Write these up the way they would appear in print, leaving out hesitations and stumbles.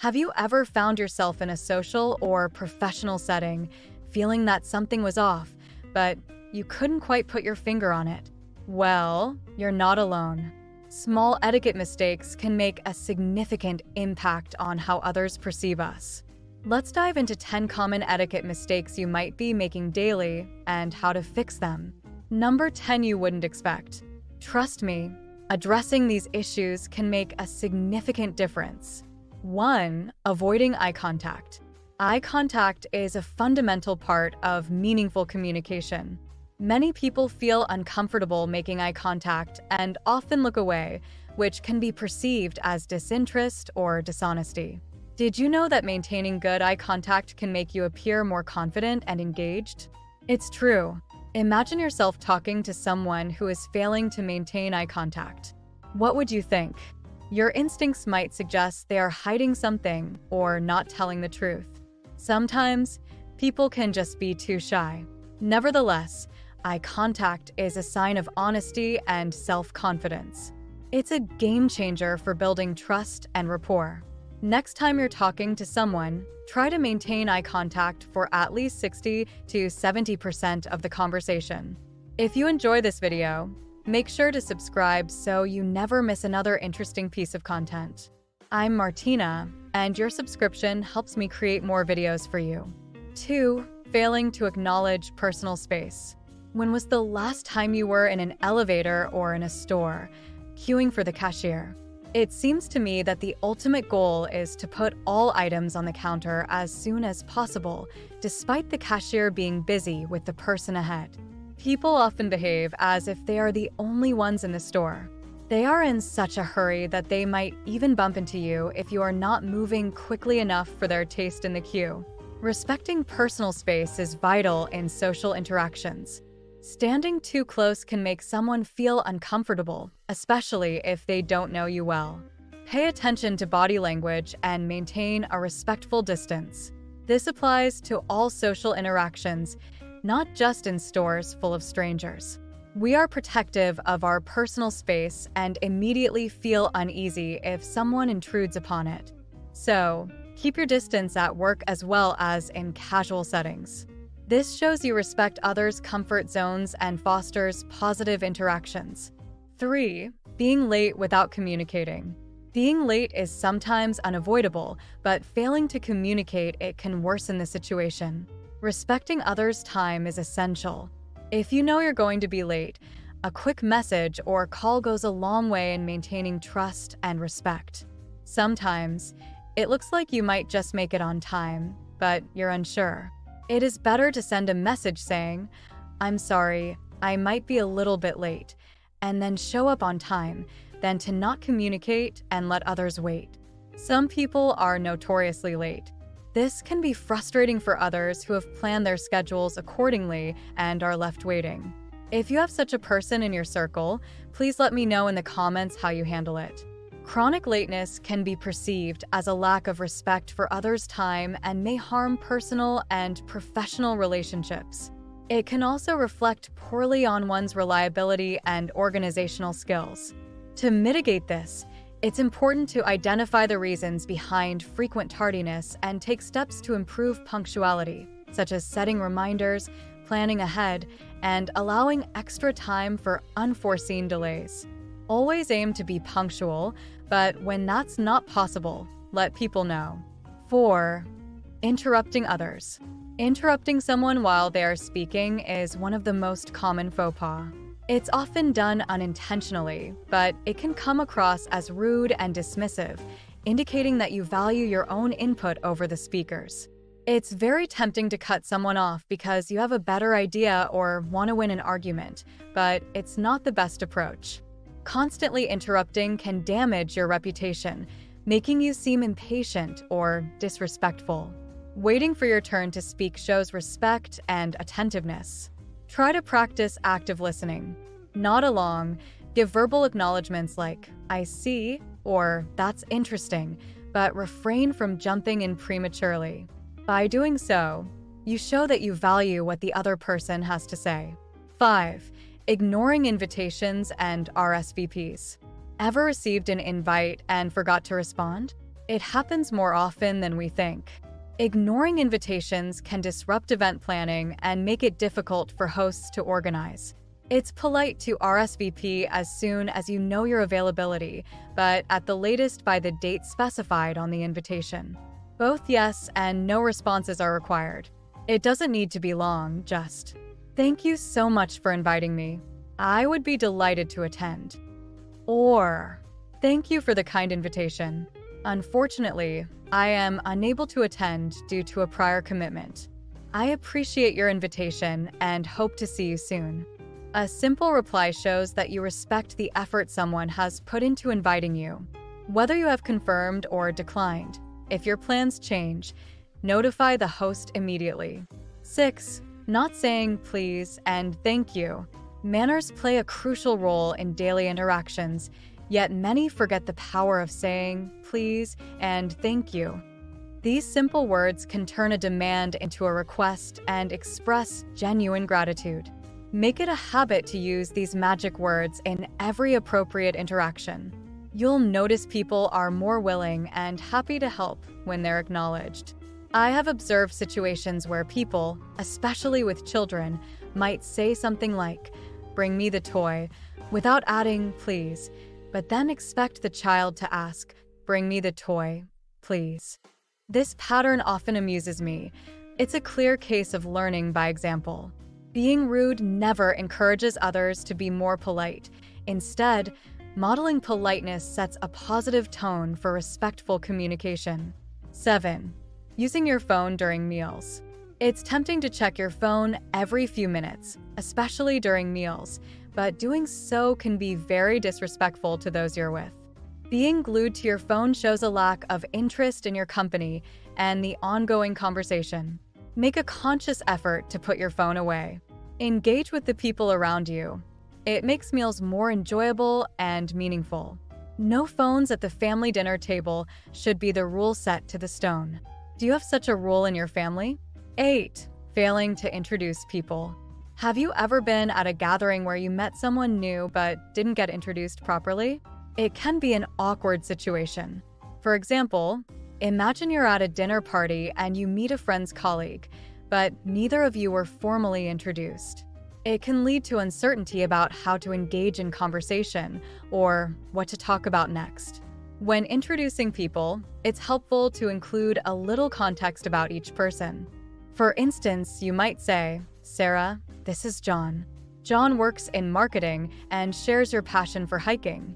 Have you ever found yourself in a social or professional setting feeling that something was off, but you couldn't quite put your finger on it? Well, you're not alone. Small etiquette mistakes can make a significant impact on how others perceive us. Let's dive into 10 common etiquette mistakes you might be making daily and how to fix them. Number 10 you wouldn't expect. Trust me, addressing these issues can make a significant difference. 1. Avoiding eye contact. Eye contact is a fundamental part of meaningful communication. Many people feel uncomfortable making eye contact and often look away, which can be perceived as disinterest or dishonesty. Did you know that maintaining good eye contact can make you appear more confident and engaged? It's true. Imagine yourself talking to someone who is failing to maintain eye contact. What would you think? Your instincts might suggest they are hiding something or not telling the truth. Sometimes, people can just be too shy. Nevertheless, eye contact is a sign of honesty and self-confidence. It's a game changer for building trust and rapport. Next time you're talking to someone, try to maintain eye contact for at least 60 to 70% of the conversation. If you enjoy this video, make sure to subscribe so you never miss another interesting piece of content. I'm Martina, and your subscription helps me create more videos for you. 2. Failing to acknowledge personal space. When was the last time you were in an elevator or in a store, queuing for the cashier? It seems to me that the ultimate goal is to put all items on the counter as soon as possible, despite the cashier being busy with the person ahead. People often behave as if they are the only ones in the store. They are in such a hurry that they might even bump into you if you are not moving quickly enough for their taste in the queue. Respecting personal space is vital in social interactions. Standing too close can make someone feel uncomfortable, especially if they don't know you well. Pay attention to body language and maintain a respectful distance. This applies to all social interactions, not just in stores full of strangers. We are protective of our personal space and immediately feel uneasy if someone intrudes upon it. So, keep your distance at work as well as in casual settings. This shows you respect others' comfort zones and fosters positive interactions. 3. Being late without communicating. Being late is sometimes unavoidable, but failing to communicate it can worsen the situation. Respecting others' time is essential. If you know you're going to be late, a quick message or call goes a long way in maintaining trust and respect. Sometimes, it looks like you might just make it on time, but you're unsure. It is better to send a message saying, "I'm sorry, I might be a little bit late," and then show up on time, than to not communicate and let others wait. Some people are notoriously late. This can be frustrating for others who have planned their schedules accordingly and are left waiting. If you have such a person in your circle, please let me know in the comments how you handle it. Chronic lateness can be perceived as a lack of respect for others' time and may harm personal and professional relationships. It can also reflect poorly on one's reliability and organizational skills. To mitigate this, it's important to identify the reasons behind frequent tardiness and take steps to improve punctuality, such as setting reminders, planning ahead, and allowing extra time for unforeseen delays. Always aim to be punctual, but when that's not possible, let people know. 4. Interrupting others. Interrupting someone while they are speaking is one of the most common faux pas. It's often done unintentionally, but it can come across as rude and dismissive, indicating that you value your own input over the speaker's. It's very tempting to cut someone off because you have a better idea or want to win an argument, but it's not the best approach. Constantly interrupting can damage your reputation, making you seem impatient or disrespectful. Waiting for your turn to speak shows respect and attentiveness. Try to practice active listening. Nod along, give verbal acknowledgments like, "I see," or "That's interesting," but refrain from jumping in prematurely. By doing so, you show that you value what the other person has to say. 5. Ignoring invitations and RSVPs. Ever received an invite and forgot to respond? It happens more often than we think. Ignoring invitations can disrupt event planning and make it difficult for hosts to organize. It's polite to RSVP as soon as you know your availability, but at the latest by the date specified on the invitation. Both yes and no responses are required. It doesn't need to be long, just, "Thank you so much for inviting me. I would be delighted to attend." Or, "Thank you for the kind invitation. Unfortunately, I am unable to attend due to a prior commitment. I appreciate your invitation and hope to see you soon." A simple reply shows that you respect the effort someone has put into inviting you, whether you have confirmed or declined. If your plans change, notify the host immediately. 6. Not saying please and thank you. Manners play a crucial role in daily interactions, yet many forget the power of saying please and thank you. These simple words can turn a demand into a request and express genuine gratitude. Make it a habit to use these magic words in every appropriate interaction. You'll notice people are more willing and happy to help when they're acknowledged. I have observed situations where people, especially with children, might say something like, "Bring me the toy," without adding please, but then expect the child to ask, "Bring me the toy, please." This pattern often amuses me. It's a clear case of learning by example. Being rude never encourages others to be more polite. Instead, modeling politeness sets a positive tone for respectful communication. 7. Using your phone during meals. It's tempting to check your phone every few minutes, especially during meals, but doing so can be very disrespectful to those you're with. Being glued to your phone shows a lack of interest in your company and the ongoing conversation. Make a conscious effort to put your phone away. Engage with the people around you. It makes meals more enjoyable and meaningful. No phones at the family dinner table should be the rule set to the stone. Do you have such a rule in your family? 8. Failing to introduce people. Have you ever been at a gathering where you met someone new but didn't get introduced properly? It can be an awkward situation. For example, imagine you're at a dinner party and you meet a friend's colleague, but neither of you were formally introduced. It can lead to uncertainty about how to engage in conversation or what to talk about next. When introducing people, it's helpful to include a little context about each person. For instance, you might say, "Sarah, this is John. John works in marketing and shares your passion for hiking."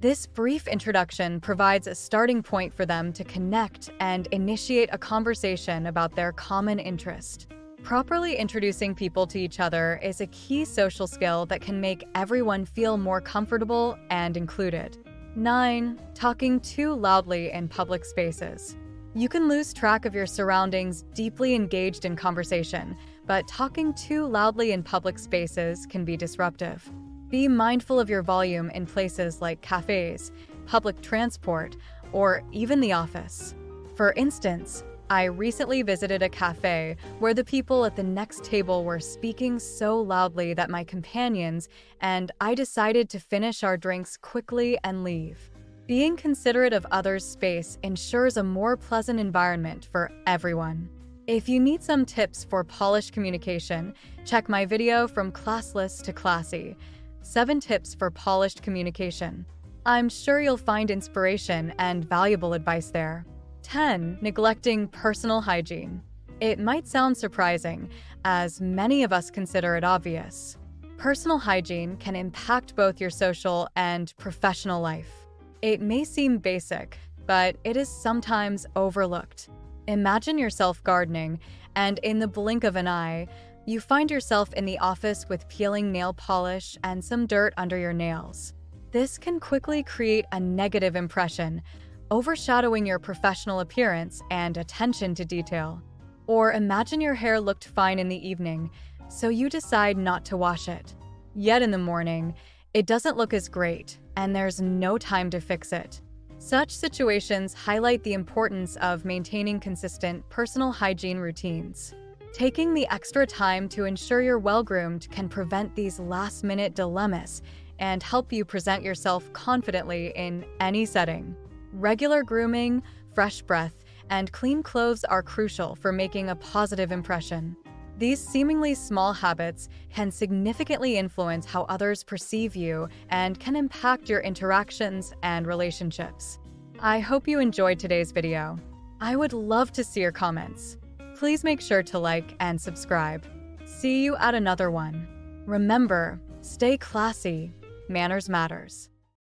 This brief introduction provides a starting point for them to connect and initiate a conversation about their common interest. Properly introducing people to each other is a key social skill that can make everyone feel more comfortable and included. 9. Talking too loudly in public spaces. You can lose track of your surroundings deeply engaged in conversation, but talking too loudly in public spaces can be disruptive. Be mindful of your volume in places like cafes, public transport, or even the office. For instance, I recently visited a cafe where the people at the next table were speaking so loudly that my companions and I decided to finish our drinks quickly and leave. Being considerate of others' space ensures a more pleasant environment for everyone. If you need some tips for polished communication, check my video From Classless to Classy, 7 tips for polished communication. I'm sure you'll find inspiration and valuable advice there. 10. Neglecting personal hygiene. It might sound surprising, as many of us consider it obvious. Personal hygiene can impact both your social and professional life. It may seem basic, but it is sometimes overlooked. Imagine yourself gardening, and in the blink of an eye, you find yourself in the office with peeling nail polish and some dirt under your nails. This can quickly create a negative impression, overshadowing your professional appearance and attention to detail. Or imagine your hair looked fine in the evening, so you decide not to wash it. Yet in the morning, it doesn't look as great, and there's no time to fix it. Such situations highlight the importance of maintaining consistent personal hygiene routines. Taking the extra time to ensure you're well-groomed can prevent these last-minute dilemmas and help you present yourself confidently in any setting. Regular grooming, fresh breath, and clean clothes are crucial for making a positive impression. These seemingly small habits can significantly influence how others perceive you and can impact your interactions and relationships. I hope you enjoyed today's video. I would love to see your comments. Please make sure to like and subscribe. See you at another one. Remember, stay classy. Manners matters.